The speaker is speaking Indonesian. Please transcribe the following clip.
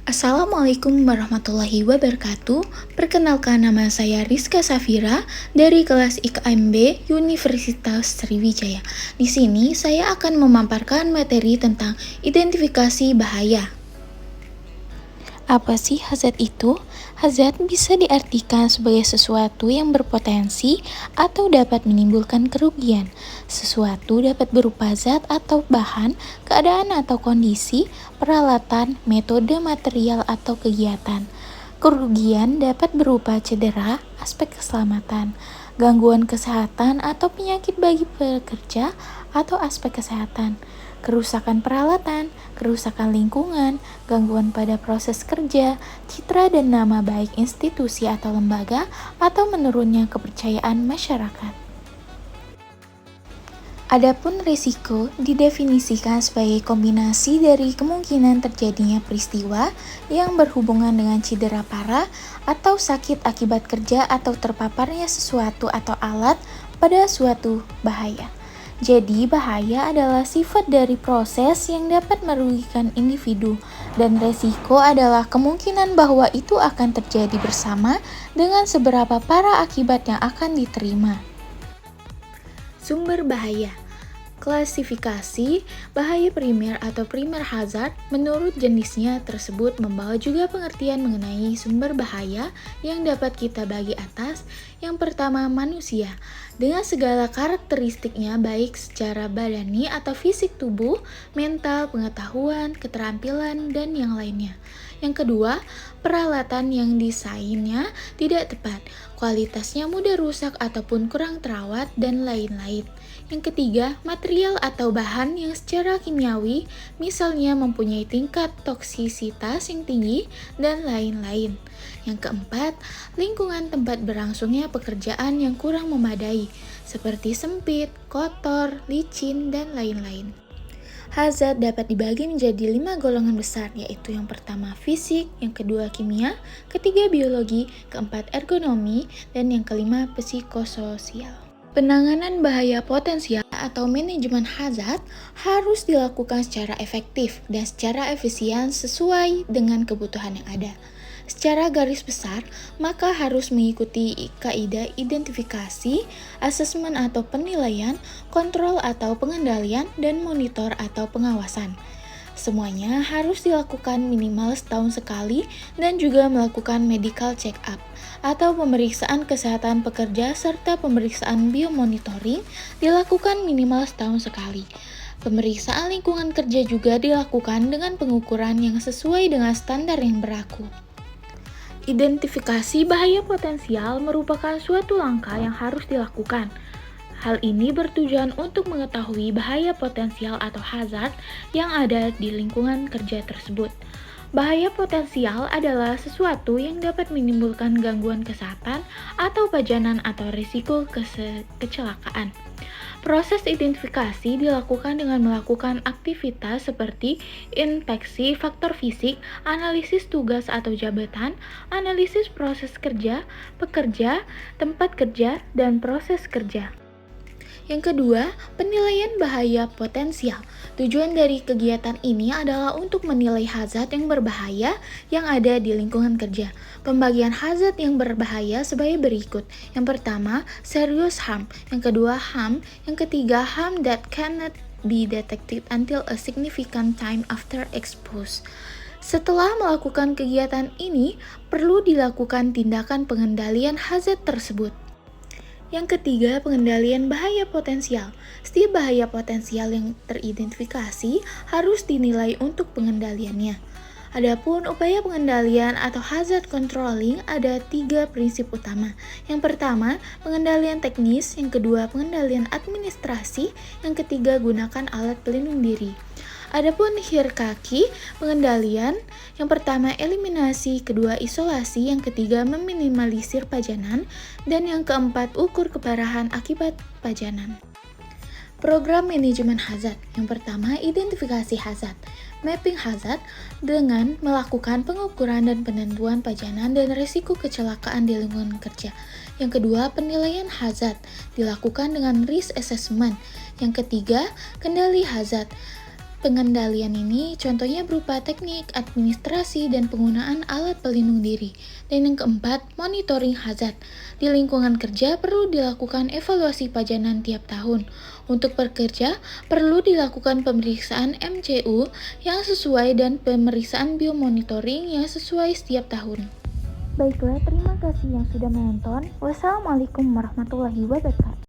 Assalamualaikum warahmatullahi wabarakatuh. Perkenalkan, nama saya Rizka Safira dari kelas IKMB Universitas Sriwijaya. Di sini saya akan memaparkan materi tentang identifikasi bahaya. Apa sih hazard itu? Hazard bisa diartikan sebagai sesuatu yang berpotensi atau dapat menimbulkan kerugian. Sesuatu dapat berupa zat atau bahan, keadaan atau kondisi, peralatan, metode material atau kegiatan. Kerugian dapat berupa cedera, aspek keselamatan, gangguan kesehatan atau penyakit bagi pekerja atau aspek kesehatan, kerusakan peralatan, kerusakan lingkungan, gangguan pada proses kerja, citra dan nama baik institusi atau lembaga, atau menurunnya kepercayaan masyarakat. Adapun risiko didefinisikan sebagai kombinasi dari kemungkinan terjadinya peristiwa yang berhubungan dengan cedera parah atau sakit akibat kerja atau terpaparnya sesuatu atau alat pada suatu bahaya. Jadi, bahaya adalah sifat dari proses yang dapat merugikan individu, dan resiko adalah kemungkinan bahwa itu akan terjadi bersama dengan seberapa parah akibat yang akan diterima. Sumber bahaya. Klasifikasi bahaya primer atau primer hazard menurut jenisnya tersebut membawa juga pengertian mengenai sumber bahaya yang dapat kita bagi atas. Yang pertama, manusia dengan segala karakteristiknya baik secara badani atau fisik tubuh, mental, pengetahuan, keterampilan, dan yang lainnya. Yang kedua, peralatan yang desainnya tidak tepat, kualitasnya mudah rusak ataupun kurang terawat, dan lain-lain. Yang ketiga, material atau bahan yang secara kimiawi misalnya mempunyai tingkat toksisitas yang tinggi, dan lain-lain. Yang keempat, lingkungan tempat berlangsungnya pekerjaan yang kurang memadai, seperti sempit, kotor, licin, dan lain-lain. Hazard dapat dibagi menjadi 5 golongan besar, yaitu yang pertama fisik, yang kedua kimia, ketiga biologi, keempat ergonomi, dan yang kelima psikososial. Penanganan bahaya potensial atau manajemen hazard harus dilakukan secara efektif dan secara efisien sesuai dengan kebutuhan yang ada. Secara garis besar, maka harus mengikuti kaidah identifikasi, asesmen atau penilaian, kontrol atau pengendalian, dan monitor atau pengawasan. Semuanya harus dilakukan minimal setahun sekali dan juga melakukan medical check-up atau pemeriksaan kesehatan pekerja serta pemeriksaan biomonitoring dilakukan minimal setahun sekali. Pemeriksaan lingkungan kerja juga dilakukan dengan pengukuran yang sesuai dengan standar yang berlaku. Identifikasi bahaya potensial merupakan suatu langkah yang harus dilakukan. Hal ini bertujuan untuk mengetahui bahaya potensial atau hazard yang ada di lingkungan kerja tersebut. Bahaya potensial adalah sesuatu yang dapat menimbulkan gangguan kesehatan atau pajanan atau risiko kecelakaan. Proses identifikasi dilakukan dengan melakukan aktivitas seperti inspeksi faktor fisik, analisis tugas atau jabatan, analisis proses kerja, pekerja, tempat kerja, dan proses kerja. Yang kedua, penilaian bahaya potensial. Tujuan dari kegiatan ini adalah untuk menilai hazard yang berbahaya yang ada di lingkungan kerja. Pembagian hazard yang berbahaya sebagai berikut. Yang pertama, serious harm. Yang kedua, harm. Yang ketiga, harm that cannot be detected until a significant time after expose. Setelah melakukan kegiatan ini, perlu dilakukan tindakan pengendalian hazard tersebut. Yang ketiga, pengendalian bahaya potensial. Setiap bahaya potensial yang teridentifikasi harus dinilai untuk pengendaliannya. Adapun upaya pengendalian atau hazard controlling ada 3 prinsip utama. Yang pertama, pengendalian teknis. Yang kedua, pengendalian administrasi. Yang ketiga, gunakan alat pelindung diri. Adapun hierarki pengendalian, yang pertama eliminasi, kedua isolasi, yang ketiga meminimalisir pajanan, dan yang keempat ukur keparahan akibat pajanan. Program manajemen hazard. Yang pertama, identifikasi hazard. Mapping hazard dengan melakukan pengukuran dan penentuan pajanan dan risiko kecelakaan di lingkungan kerja. Yang kedua, penilaian hazard dilakukan dengan risk assessment. Yang ketiga, kendali hazard Pengendalian ini contohnya berupa teknik, administrasi, dan penggunaan alat pelindung diri. Dan yang keempat, monitoring hazard. Di lingkungan kerja perlu dilakukan evaluasi pajanan tiap tahun. Untuk pekerja, perlu dilakukan pemeriksaan MCU yang sesuai dan pemeriksaan biomonitoring yang sesuai setiap tahun. Baiklah, terima kasih yang sudah menonton. Wassalamualaikum warahmatullahi wabarakatuh.